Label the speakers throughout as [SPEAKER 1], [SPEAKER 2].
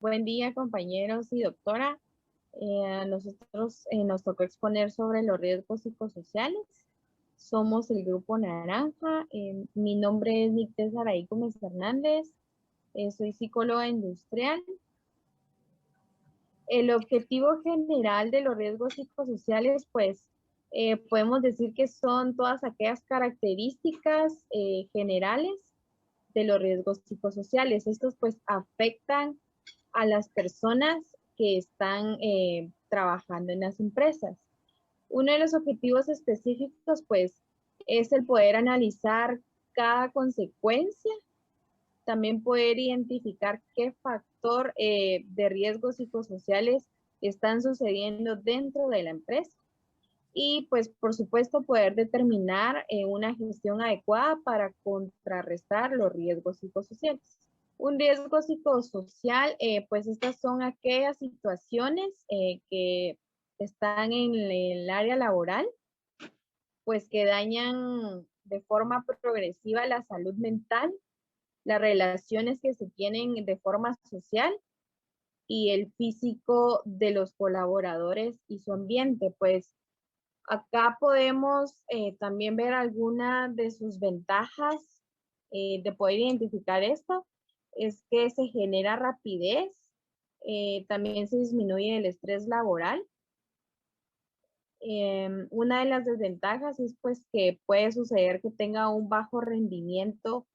[SPEAKER 1] Buen día, compañeros y doctora. A nosotros nos tocó exponer sobre los riesgos psicosociales. Somos el Grupo Naranja. Mi nombre es Nicté Saraí Gómez Hernández. Soy psicóloga industrial. El objetivo general de los riesgos psicosociales, pues, podemos decir que son todas aquellas características generales de los riesgos psicosociales. Estos, pues, afectan a las personas que están trabajando en las empresas. Uno de los objetivos específicos, pues, es el poder analizar cada consecuencia, también poder identificar qué factor de riesgos psicosociales están sucediendo dentro de la empresa y, pues, por supuesto, poder determinar una gestión adecuada para contrarrestar los riesgos psicosociales. Un riesgo psicosocial, pues estas son aquellas situaciones que están en el área laboral, pues que dañan de forma progresiva la salud mental, las relaciones que se tienen de forma social y el físico de los colaboradores y su ambiente. Pues acá podemos también ver algunas de sus ventajas de poder identificar esto. Es que se genera rapidez, también se disminuye el estrés laboral. Una de las desventajas es pues que puede suceder que tenga un bajo rendimiento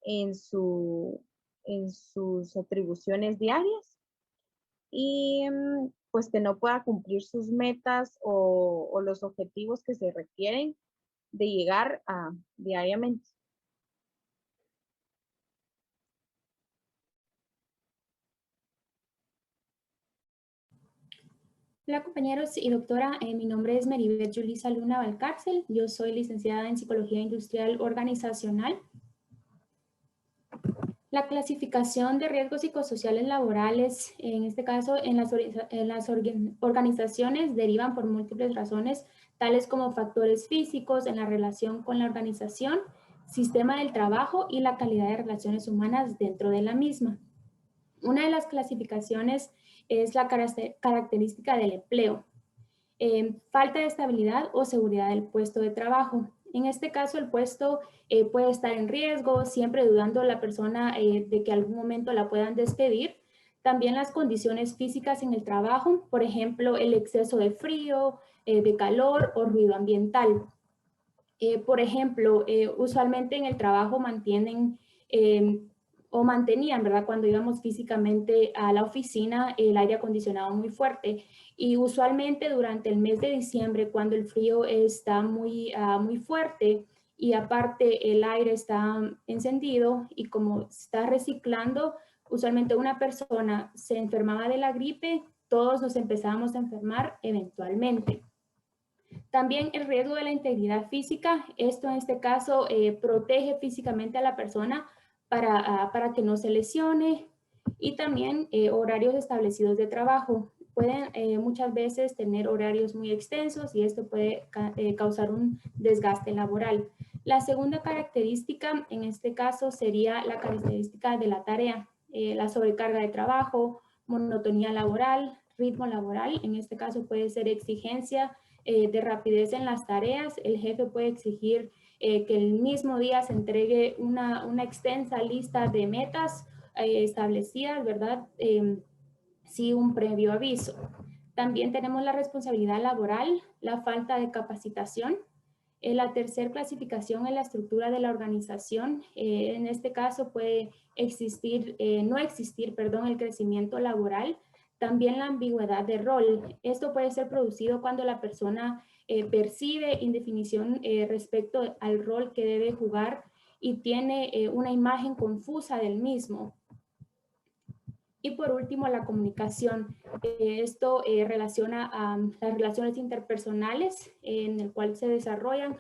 [SPEAKER 1] en sus atribuciones diarias y pues que no pueda cumplir sus metas o los objetivos que se requieren de llegar a diariamente.
[SPEAKER 2] Hola compañeros y doctora, mi nombre es Meribeth Yulisa Luna Valcárcel, yo soy licenciada en Psicología Industrial Organizacional. La clasificación de riesgos psicosociales laborales, en este caso en las organizaciones, derivan por múltiples razones, tales como factores físicos en la relación con la organización, sistema del trabajo y la calidad de relaciones humanas dentro de la misma. Una de las clasificaciones es la característica del empleo. Falta de estabilidad o seguridad del puesto de trabajo. En este caso, el puesto puede estar en riesgo, siempre dudando la persona de que algún momento la puedan despedir. También las condiciones físicas en el trabajo, por ejemplo, el exceso de frío, de calor o ruido ambiental. Por ejemplo, usualmente en el trabajo mantienen o mantenían, ¿verdad? Cuando íbamos físicamente a la oficina, el aire acondicionado muy fuerte. Y usualmente durante el mes de diciembre, cuando el frío está muy fuerte y aparte el aire está encendido y como está reciclando, usualmente una persona se enfermaba de la gripe, todos nos empezábamos a enfermar eventualmente. También el riesgo de la integridad física, esto en este caso protege físicamente a la persona para que no se lesione y también horarios establecidos de trabajo. Pueden muchas veces tener horarios muy extensos y esto puede causar un desgaste laboral. La segunda característica en este caso sería la característica de la tarea, la sobrecarga de trabajo, monotonía laboral, ritmo laboral, en este caso puede ser exigencia de rapidez en las tareas. El jefe puede exigir que el mismo día se entregue una extensa lista de metas establecidas, ¿verdad? Sí, un previo aviso. También tenemos la responsabilidad laboral, la falta de capacitación. La tercera clasificación es la estructura de la organización. En este caso puede existir, no existir, perdón, el crecimiento laboral. También la ambigüedad de rol. Esto puede ser producido cuando la persona percibe indefinición respecto al rol que debe jugar y tiene una imagen confusa del mismo. Y por último, la comunicación. Esto relaciona a las relaciones interpersonales en el cual se desarrollan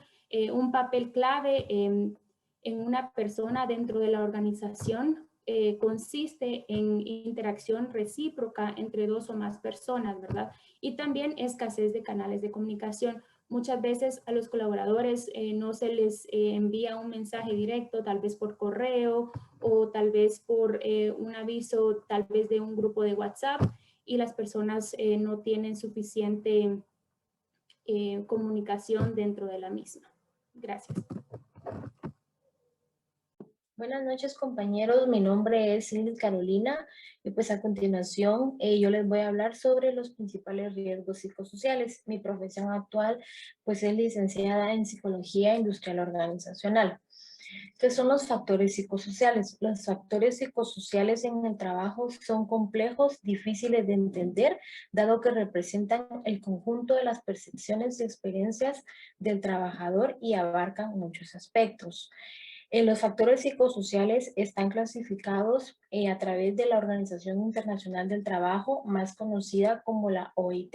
[SPEAKER 2] un papel clave en una persona dentro de la organización. Consiste en interacción recíproca entre dos o más personas, ¿verdad? Y también escasez de canales de comunicación. Muchas veces a los colaboradores no se les envía un mensaje directo, tal vez por correo o tal vez por un aviso, tal vez de un grupo de WhatsApp, y las personas no tienen suficiente comunicación dentro de la misma. Gracias.
[SPEAKER 3] Buenas noches, compañeros. Mi nombre es Ingrid Carolina y pues a continuación yo les voy a hablar sobre los principales riesgos psicosociales. Mi profesión actual pues es licenciada en Psicología Industrial Organizacional. ¿Qué son los factores psicosociales? Los factores psicosociales en el trabajo son complejos, difíciles de entender, dado que representan el conjunto de las percepciones y experiencias del trabajador y abarcan muchos aspectos. Los factores psicosociales están clasificados a través de la Organización Internacional del Trabajo, más conocida como la OIT,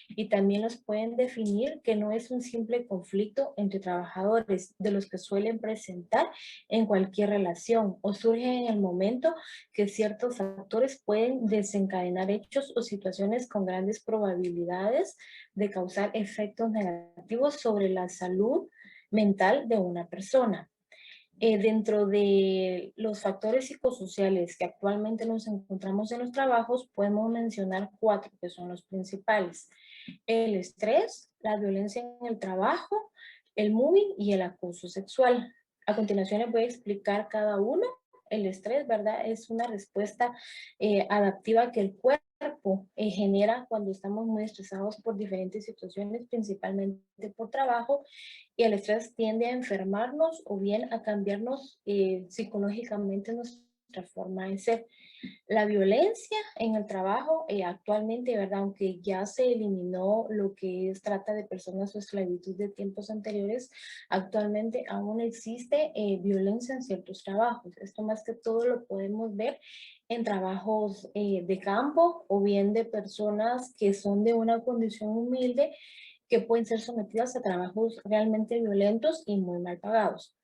[SPEAKER 3] y también los pueden definir que no es un simple conflicto entre trabajadores, de los que suelen presentar en cualquier relación o surgen en el momento que ciertos factores pueden desencadenar hechos o situaciones con grandes probabilidades de causar efectos negativos sobre la salud mental de una persona. Dentro de los factores psicosociales que actualmente nos encontramos en los trabajos, podemos mencionar 4 que son los principales: el estrés, la violencia en el trabajo, el mobbing y el acoso sexual. A continuación les voy a explicar cada uno. El estrés, ¿verdad? Es una respuesta adaptiva que el cuerpo genera cuando estamos muy estresados por diferentes situaciones, principalmente por trabajo, y el estrés tiende a enfermarnos o bien a cambiarnos psicológicamente nuestra forma de ser. La violencia en el trabajo actualmente, ¿verdad? Aunque ya se eliminó lo que es trata de personas o esclavitud de tiempos anteriores, actualmente aún existe violencia en ciertos trabajos. Esto más que todo lo podemos ver en trabajos de campo o bien de personas que son de una condición humilde, que pueden ser sometidas a trabajos realmente violentos y muy mal pagados.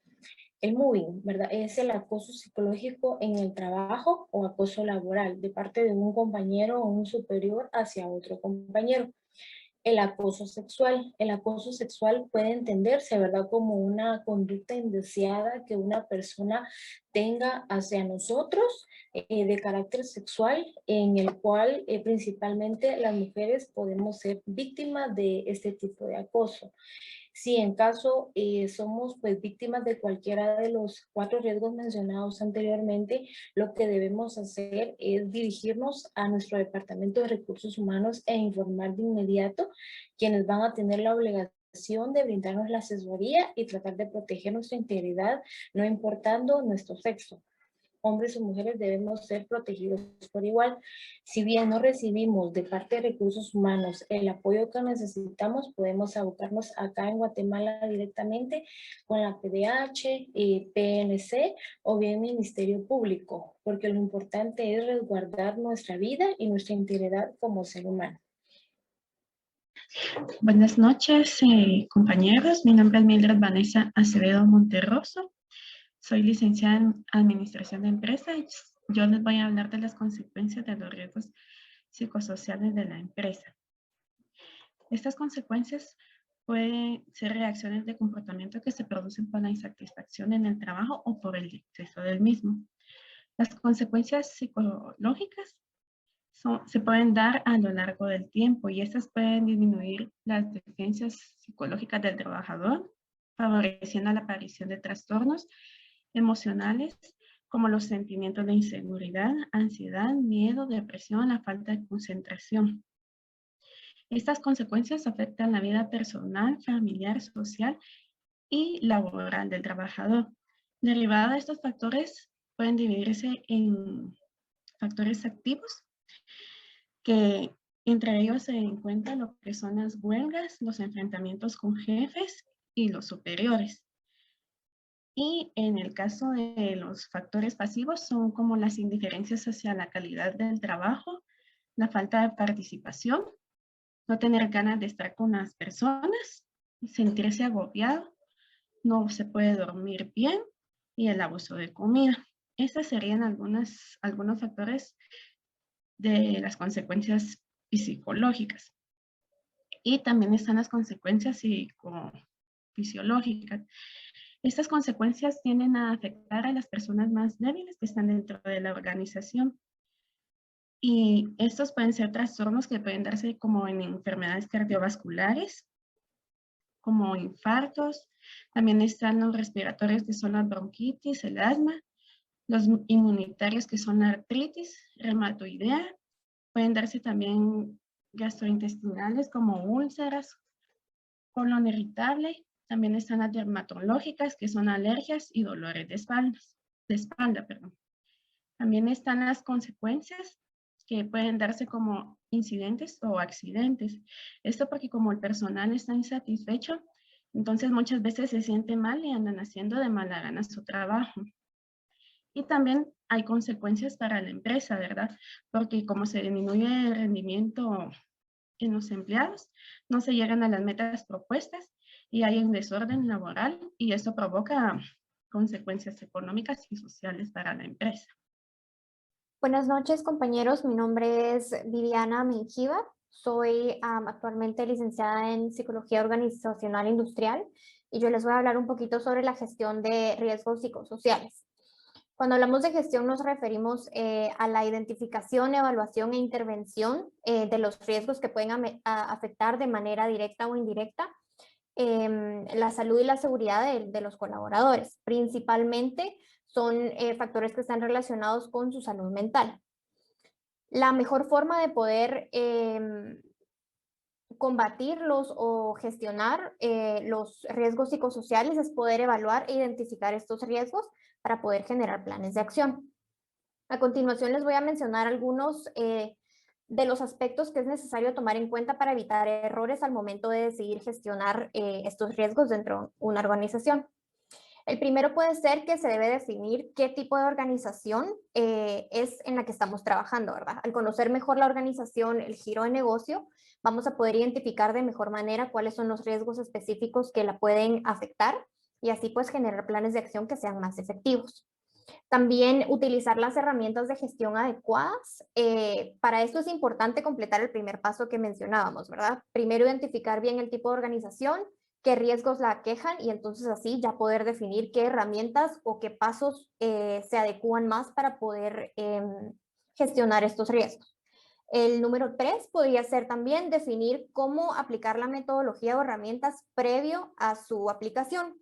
[SPEAKER 3] El mobbing, ¿verdad? Es el acoso psicológico en el trabajo o acoso laboral de parte de un compañero o un superior hacia otro compañero. El acoso sexual. El acoso sexual puede entenderse, ¿verdad?, como una conducta indeseada que una persona tenga hacia nosotros de carácter sexual, en el cual principalmente las mujeres podemos ser víctimas de este tipo de acoso. Si en caso somos pues víctimas de cualquiera de los 4 riesgos mencionados anteriormente, lo que debemos hacer es dirigirnos a nuestro Departamento de Recursos Humanos e informar de inmediato, quienes van a tener la obligación de brindarnos la asesoría y tratar de proteger nuestra integridad, no importando nuestro sexo. Hombres o mujeres debemos ser protegidos por igual. Si bien no recibimos de parte de Recursos Humanos el apoyo que necesitamos, podemos abocarnos acá en Guatemala directamente con la PDH, PNC o bien Ministerio Público, porque lo importante es resguardar nuestra vida y nuestra integridad como ser humano.
[SPEAKER 4] Buenas noches, compañeros. Mi nombre es Mildred Vanessa Acevedo Monterroso. Soy licenciada en Administración de Empresas. Yo les voy a hablar de las consecuencias de los riesgos psicosociales de la empresa. Estas consecuencias pueden ser reacciones de comportamiento que se producen por la insatisfacción en el trabajo o por el exceso del mismo. Las consecuencias psicológicas se pueden dar a lo largo del tiempo y estas pueden disminuir las defensas psicológicas del trabajador, favoreciendo la aparición de trastornos emocionales como los sentimientos de inseguridad, ansiedad, miedo, depresión, la falta de concentración. Estas consecuencias afectan la vida personal, familiar, social y laboral del trabajador. Derivada de estos factores pueden dividirse en factores activos, que entre ellos se encuentran lo que son las huelgas, los enfrentamientos con jefes y los superiores. Y en el caso de los factores pasivos son como las indiferencias hacia la calidad del trabajo, la falta de participación, no tener ganas de estar con las personas, sentirse agobiado, no se puede dormir bien y el abuso de comida. Estos serían algunos factores de las consecuencias psicológicas. Y también están las consecuencias psicofisiológicas. Estas consecuencias tienden a afectar a las personas más débiles que están dentro de la organización. Y estos pueden ser trastornos que pueden darse como en enfermedades cardiovasculares, como infartos. También están los respiratorios, que son la bronquitis, el asma. Los inmunitarios, que son la artritis reumatoidea. Pueden darse también gastrointestinales, como úlceras, colon irritable. También están las dermatológicas, que son alergias y dolores de espalda. También están las consecuencias, que pueden darse como incidentes o accidentes. Esto porque como el personal está insatisfecho, entonces muchas veces se siente mal y andan haciendo de mala gana su trabajo. Y también hay consecuencias para la empresa, ¿verdad? Porque como se disminuye el rendimiento en los empleados, no se llegan a las metas propuestas y hay un desorden laboral, y eso provoca consecuencias económicas y sociales para la empresa.
[SPEAKER 5] Buenas noches, compañeros. Mi nombre es Viviana Menjiva. Soy actualmente licenciada en Psicología Organizacional Industrial y yo les voy a hablar un poquito sobre la gestión de riesgos psicosociales. Cuando hablamos de gestión nos referimos a la identificación, evaluación e intervención de los riesgos que pueden afectar de manera directa o indirecta la salud y la seguridad de los colaboradores. Principalmente son factores que están relacionados con su salud mental. La mejor forma de poder combatirlos o gestionar los riesgos psicosociales es poder evaluar e identificar estos riesgos para poder generar planes de acción. A continuación les voy a mencionar algunos de los aspectos que es necesario tomar en cuenta para evitar errores al momento de decidir gestionar estos riesgos dentro de una organización. El primero puede ser que se debe definir qué tipo de organización es en la que estamos trabajando, ¿verdad? Al conocer mejor la organización, el giro de negocio, vamos a poder identificar de mejor manera cuáles son los riesgos específicos que la pueden afectar y así pues generar planes de acción que sean más efectivos. También utilizar las herramientas de gestión adecuadas. Para esto es importante completar el primer paso que mencionábamos, ¿verdad? Primero identificar bien el tipo de organización, qué riesgos la aquejan y entonces así ya poder definir qué herramientas o qué pasos se adecúan más para poder gestionar estos riesgos. El número 3 podría ser también definir cómo aplicar la metodología o herramientas previo a su aplicación.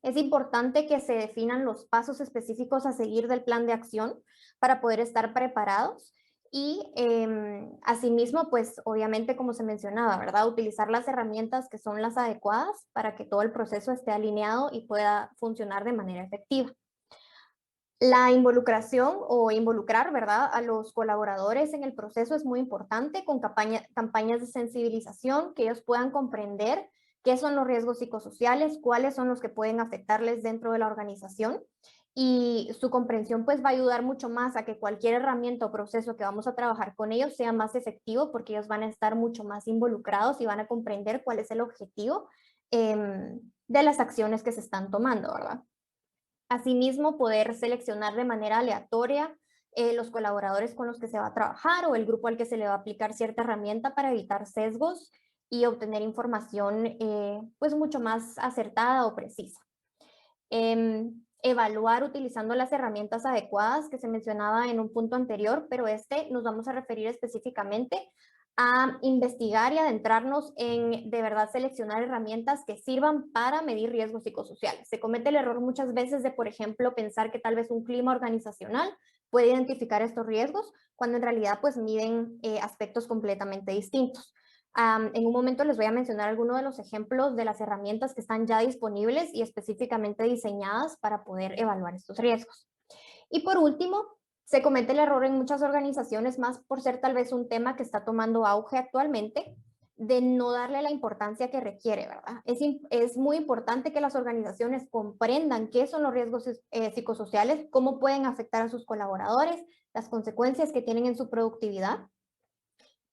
[SPEAKER 5] Es importante que se definan los pasos específicos a seguir del plan de acción para poder estar preparados y asimismo, pues obviamente como se mencionaba, ¿verdad? Utilizar las herramientas que son las adecuadas para que todo el proceso esté alineado y pueda funcionar de manera efectiva. La involucración o involucrar, ¿verdad?, a los colaboradores en el proceso es muy importante con campañas de sensibilización, que ellos puedan comprender qué son los riesgos psicosociales, cuáles son los que pueden afectarles dentro de la organización, y su comprensión pues va a ayudar mucho más a que cualquier herramienta o proceso que vamos a trabajar con ellos sea más efectivo, porque ellos van a estar mucho más involucrados y van a comprender cuál es el objetivo de las acciones que se están tomando, ¿verdad? Asimismo, poder seleccionar de manera aleatoria los colaboradores con los que se va a trabajar o el grupo al que se le va a aplicar cierta herramienta para evitar sesgos y obtener información pues mucho más acertada o precisa. Evaluar utilizando las herramientas adecuadas que se mencionaba en un punto anterior, pero nos vamos a referir específicamente a investigar y adentrarnos en de verdad seleccionar herramientas que sirvan para medir riesgos psicosociales. Se comete el error muchas veces de, por ejemplo, pensar que tal vez un clima organizacional puede identificar estos riesgos, cuando en realidad pues miden aspectos completamente distintos. En un momento les voy a mencionar algunos de los ejemplos de las herramientas que están ya disponibles y específicamente diseñadas para poder evaluar estos riesgos. Y por último, se comete el error en muchas organizaciones, más por ser tal vez un tema que está tomando auge actualmente, de no darle la importancia que requiere, ¿verdad? Es muy importante que las organizaciones comprendan qué son los riesgos psicosociales, cómo pueden afectar a sus colaboradores, las consecuencias que tienen en su productividad,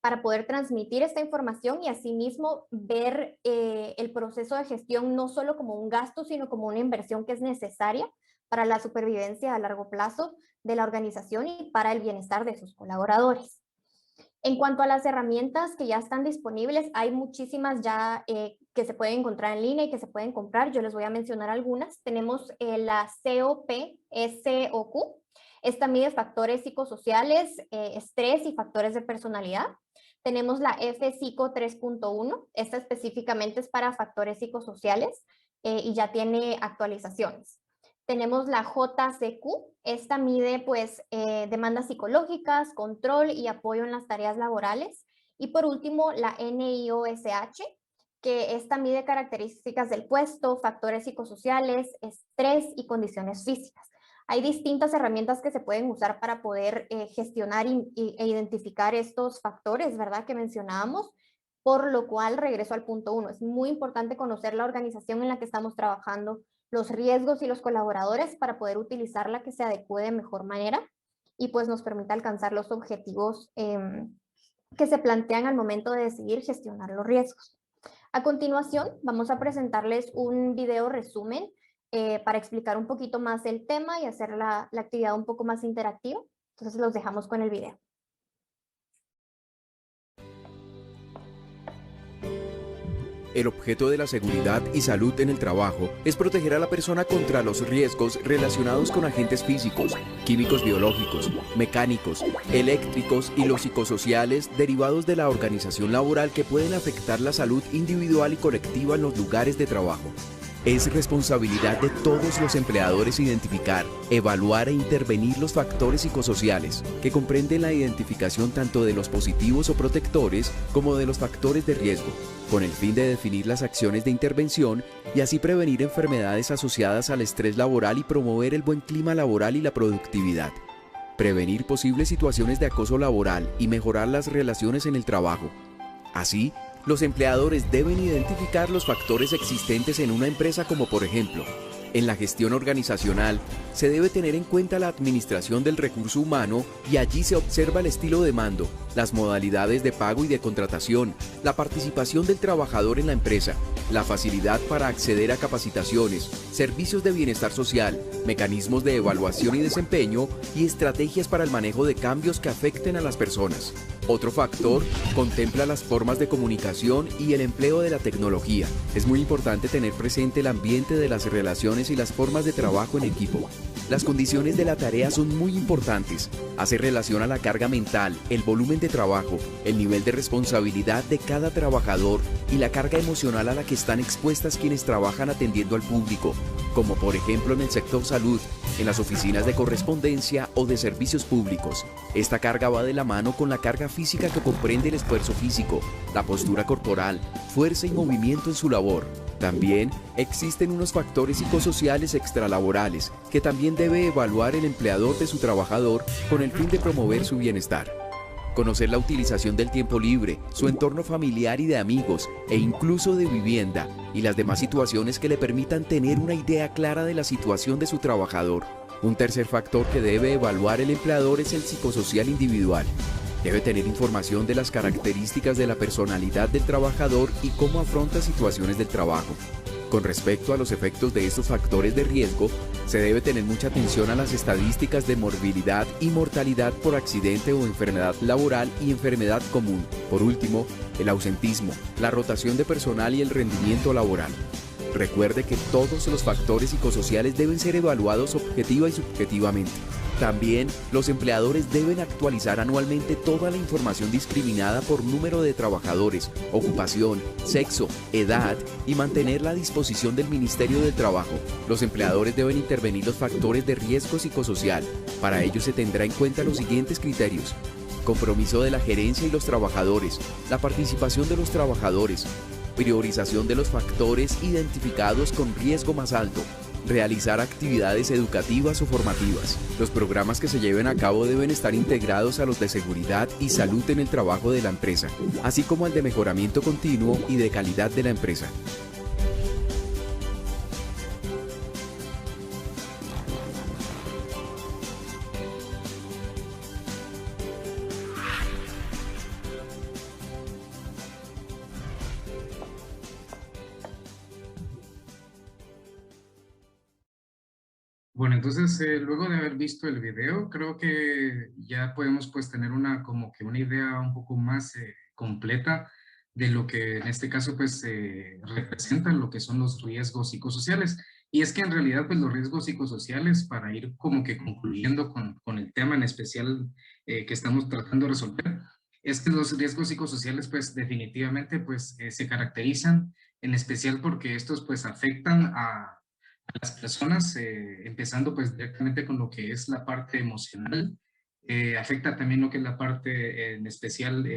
[SPEAKER 5] para poder transmitir esta información y asimismo ver el proceso de gestión no solo como un gasto, sino como una inversión que es necesaria para la supervivencia a largo plazo de la organización y para el bienestar de sus colaboradores. En cuanto a las herramientas que ya están disponibles, hay muchísimas ya que se pueden encontrar en línea y que se pueden comprar. Yo les voy a mencionar algunas. Tenemos la COP-SOQ. Esta mide factores psicosociales, estrés y factores de personalidad. Tenemos la F-Psico 3.1. Esta específicamente es para factores psicosociales y ya tiene actualizaciones. Tenemos la JCQ, esta mide pues demandas psicológicas, control y apoyo en las tareas laborales. Y por último, la NIOSH, que esta mide características del puesto, factores psicosociales, estrés y condiciones físicas. Hay distintas herramientas que se pueden usar para poder gestionar e identificar estos factores, ¿verdad?, que mencionábamos. Por lo cual, regreso al punto 1, es muy importante conocer la organización en la que estamos trabajando, los riesgos y los colaboradores para poder utilizar la que se adecue de mejor manera y pues nos permita alcanzar los objetivos que se plantean al momento de decidir gestionar los riesgos. A continuación, vamos a presentarles un video resumen para explicar un poquito más el tema y hacer la actividad un poco más interactiva. Entonces los dejamos con el video.
[SPEAKER 6] El objeto de la seguridad y salud en el trabajo es proteger a la persona contra los riesgos relacionados con agentes físicos, químicos biológicos, mecánicos, eléctricos y los psicosociales derivados de la organización laboral que pueden afectar la salud individual y colectiva en los lugares de trabajo. Es responsabilidad de todos los empleadores identificar, evaluar e intervenir los factores psicosociales, que comprenden la identificación tanto de los positivos o protectores como de los factores de riesgo, con el fin de definir las acciones de intervención y así prevenir enfermedades asociadas al estrés laboral y promover el buen clima laboral y la productividad. Prevenir posibles situaciones de acoso laboral y mejorar las relaciones en el trabajo. Así, los empleadores deben identificar los factores existentes en una empresa como por ejemplo, en la gestión organizacional se debe tener en cuenta la administración del recurso humano y allí se observa el estilo de mando, las modalidades de pago y de contratación, la participación del trabajador en la empresa, la facilidad para acceder a capacitaciones, servicios de bienestar social, mecanismos de evaluación y desempeño y estrategias para el manejo de cambios que afecten a las personas. Otro factor contempla las formas de comunicación y el empleo de la tecnología. Es muy importante tener presente el ambiente de las relaciones y las formas de trabajo en equipo. Las condiciones de la tarea son muy importantes. Hace relación a la carga mental, el volumen de trabajo, el nivel de responsabilidad de cada trabajador y la carga emocional a la que están expuestas quienes trabajan atendiendo al público, como por ejemplo en el sector salud, en las oficinas de correspondencia o de servicios públicos. Esta carga va de la mano con la carga física que comprende el esfuerzo físico, la postura corporal, fuerza y movimiento en su labor. También existen unos factores psicosociales extralaborales que también debe evaluar el empleador de su trabajador con el fin de promover su bienestar. Conocer la utilización del tiempo libre, su entorno familiar y de amigos, e incluso de vivienda, y las demás situaciones que le permitan tener una idea clara de la situación de su trabajador. Un tercer factor que debe evaluar el empleador es el psicosocial individual. Debe tener información de las características de la personalidad del trabajador y cómo afronta situaciones del trabajo. Con respecto a los efectos de estos factores de riesgo, se debe tener mucha atención a las estadísticas de morbilidad y mortalidad por accidente o enfermedad laboral y enfermedad común. Por último, el ausentismo, la rotación de personal y el rendimiento laboral. Recuerde que todos los factores psicosociales deben ser evaluados objetiva y subjetivamente. También, los empleadores deben actualizar anualmente toda la información discriminada por número de trabajadores, ocupación, sexo, edad y mantenerla a disposición del Ministerio del Trabajo. Los empleadores deben intervenir los factores de riesgo psicosocial. Para ello se tendrá en cuenta los siguientes criterios: compromiso de la gerencia y los trabajadores, la participación de los trabajadores, priorización de los factores identificados con riesgo más alto, realizar actividades educativas o formativas. Los programas que se lleven a cabo deben estar integrados a los de seguridad y salud en el trabajo de la empresa, así como al de mejoramiento continuo y de calidad de la empresa.
[SPEAKER 7] Bueno, entonces luego de haber visto el video, creo que ya podemos pues tener como que una idea un poco más completa de lo que en este caso pues representan lo que son los riesgos psicosociales. Y es que en realidad pues los riesgos psicosociales, para ir como que concluyendo con el tema en especial que estamos tratando de resolver, es que los riesgos psicosociales pues definitivamente pues se caracterizan en especial porque estos pues afectan a las personas, empezando pues directamente con lo que es la parte emocional, afecta también lo que es la parte en especial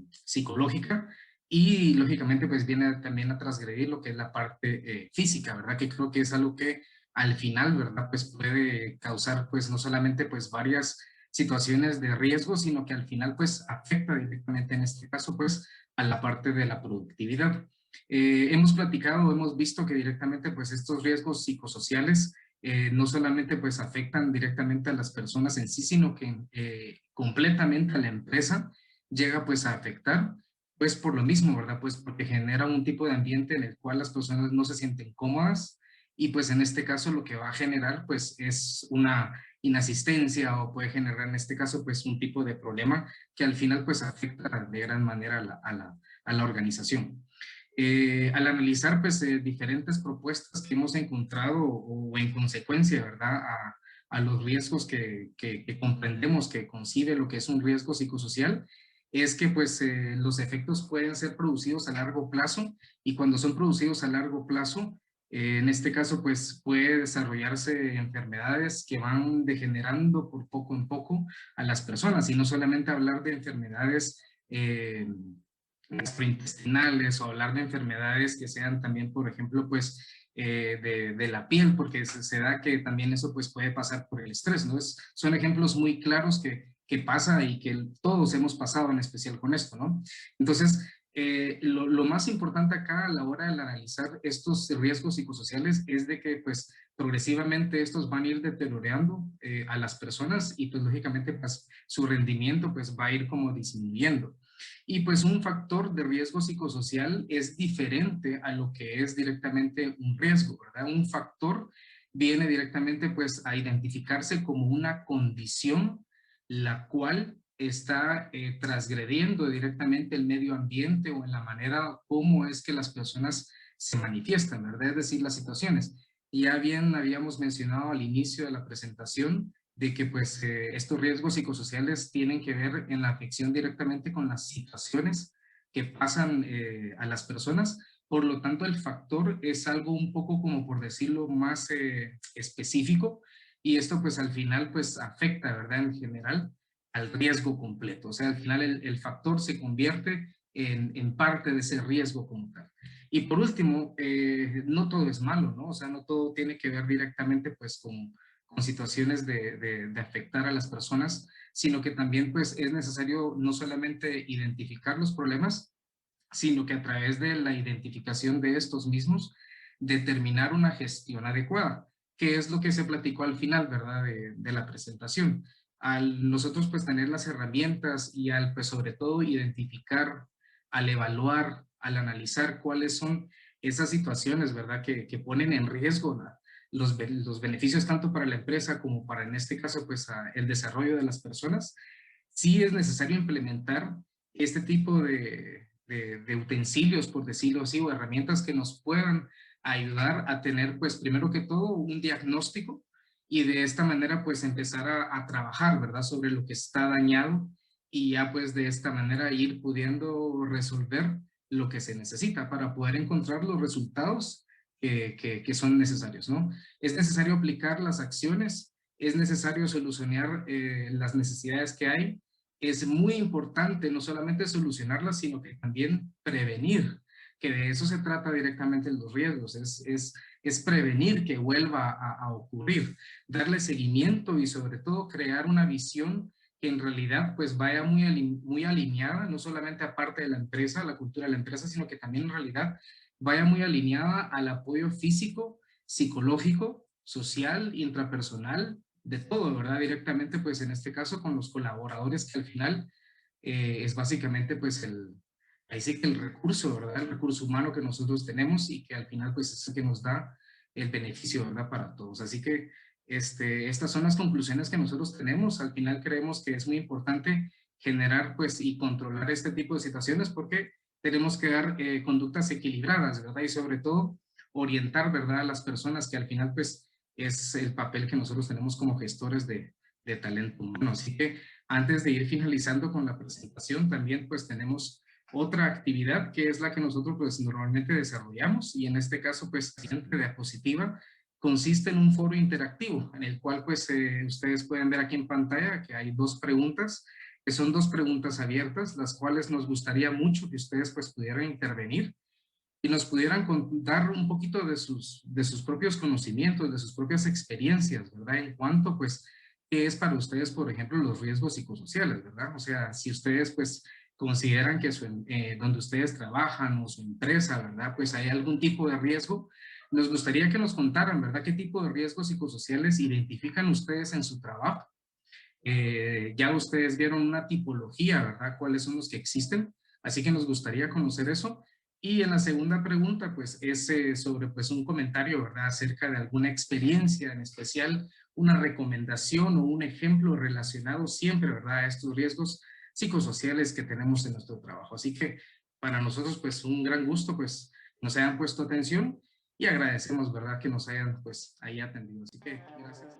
[SPEAKER 7] psicológica y lógicamente pues viene también a transgredir lo que es la parte física, ¿verdad? Que creo que es algo que al final, ¿verdad? Pues puede causar pues no solamente pues varias situaciones de riesgo, sino que al final pues afecta directamente en este caso pues a la parte de la productividad. Hemos platicado, hemos visto que directamente pues estos riesgos psicosociales no solamente pues afectan directamente a las personas en sí, sino que completamente a la empresa llega pues a afectar, pues por lo mismo, ¿verdad? Pues porque genera un tipo de ambiente en el cual las personas no se sienten cómodas y pues en este caso lo que va a generar pues es una inasistencia o puede generar en este caso pues un tipo de problema que al final pues afecta de gran manera a la organización. Al analizar pues, diferentes propuestas que hemos encontrado o en consecuencia, ¿verdad? A los riesgos que comprendemos que concibe lo que es un riesgo psicosocial, es que pues los efectos pueden ser producidos a largo plazo y cuando son producidos a largo plazo, en este caso pues puede desarrollarse enfermedades que van degenerando por poco en poco a las personas y no solamente hablar de enfermedades gastrointestinales o hablar de enfermedades que sean también, por ejemplo, pues de la piel, porque se da que también eso pues puede pasar por el estrés, ¿no? Son ejemplos muy claros que pasa y que todos hemos pasado en especial con esto, ¿no? Entonces, lo más importante acá a la hora de analizar estos riesgos psicosociales es de que pues progresivamente estos van a ir deteriorando a las personas y pues lógicamente pues su rendimiento pues va a ir como disminuyendo. Y pues un factor de riesgo psicosocial es diferente a lo que es directamente un riesgo, ¿verdad? Un factor viene directamente pues a identificarse como una condición la cual está transgrediendo directamente el medio ambiente o en la manera como es que las personas se manifiestan, ¿verdad? Es decir, las situaciones. Y ya bien habíamos mencionado al inicio de la presentación de que pues estos riesgos psicosociales tienen que ver en la afección directamente con las situaciones que pasan a las personas. Por lo tanto, el factor es algo un poco como por decirlo más específico y esto pues al final pues afecta, ¿verdad? En general al riesgo completo. O sea, al final el factor se convierte en parte de ese riesgo como tal. Y por último, no todo es malo, ¿no? O sea, no todo tiene que ver directamente pues con situaciones de afectar a las personas, sino que también pues es necesario no solamente identificar los problemas, sino que a través de la identificación de estos mismos, determinar una gestión adecuada, que es lo que se platicó al final, ¿verdad? De la presentación. Al nosotros pues tener las herramientas y al pues sobre todo identificar, al evaluar, al analizar cuáles son esas situaciones, ¿verdad? Que ponen en riesgo los beneficios tanto para la empresa como para en este caso pues el desarrollo de las personas, sí es necesario implementar este tipo de utensilios, por decirlo así, o herramientas que nos puedan ayudar a tener, pues, primero que todo, un diagnóstico y de esta manera, pues, empezar a trabajar, ¿verdad?, sobre lo que está dañado y ya, pues, de esta manera ir pudiendo resolver lo que se necesita para poder encontrar los resultados que son necesarios, ¿no? Es necesario aplicar las acciones, es necesario solucionar las necesidades que hay. Es muy importante no solamente solucionarlas, sino que también prevenir, que de eso se trata directamente en los riesgos, es prevenir que vuelva a ocurrir, darle seguimiento y sobre todo crear una visión que en realidad pues vaya muy alineada, no solamente a parte de la empresa, la cultura de la empresa, sino que también en realidad vaya muy alineada al apoyo físico, psicológico, social, intrapersonal, de todo, ¿verdad? Directamente, pues en este caso con los colaboradores que al final es básicamente pues ahí sí que el recurso, ¿verdad? El recurso humano que nosotros tenemos y que al final pues es el que nos da el beneficio, ¿verdad? Para todos. Así que estas son las conclusiones que nosotros tenemos. Al final creemos que es muy importante generar pues y controlar este tipo de situaciones porque tenemos que dar conductas equilibradas, ¿verdad? Y sobre todo orientar, ¿verdad? A las personas que al final pues es el papel que nosotros tenemos como gestores de talento humano. Así que antes de ir finalizando con la presentación, también pues tenemos otra actividad que es la que nosotros pues normalmente desarrollamos y en este caso pues la siguiente diapositiva consiste en un foro interactivo en el cual pues ustedes pueden ver aquí en pantalla que hay dos preguntas, que son dos preguntas abiertas, las cuales nos gustaría mucho que ustedes pues pudieran intervenir y nos pudieran contar un poquito de sus propios conocimientos, de sus propias experiencias, ¿verdad? En cuanto pues qué es para ustedes, por ejemplo, los riesgos psicosociales, ¿verdad? O sea, si ustedes pues consideran que donde ustedes trabajan o su empresa, ¿verdad? Pues hay algún tipo de riesgo, nos gustaría que nos contaran, ¿verdad? ¿Qué tipo de riesgos psicosociales identifican ustedes en su trabajo? Ya ustedes vieron una tipología, ¿verdad? ¿Cuáles son los que existen? Así que nos gustaría conocer eso. Y en la segunda pregunta, pues, es sobre, pues, un comentario, ¿verdad? Acerca de alguna experiencia en especial, una recomendación o un ejemplo relacionado siempre, ¿verdad? A estos riesgos psicosociales que tenemos en nuestro trabajo. Así que para nosotros, pues, un gran gusto, pues, nos hayan puesto atención y agradecemos, ¿verdad? Que nos hayan, pues, ahí atendido. Así que, gracias.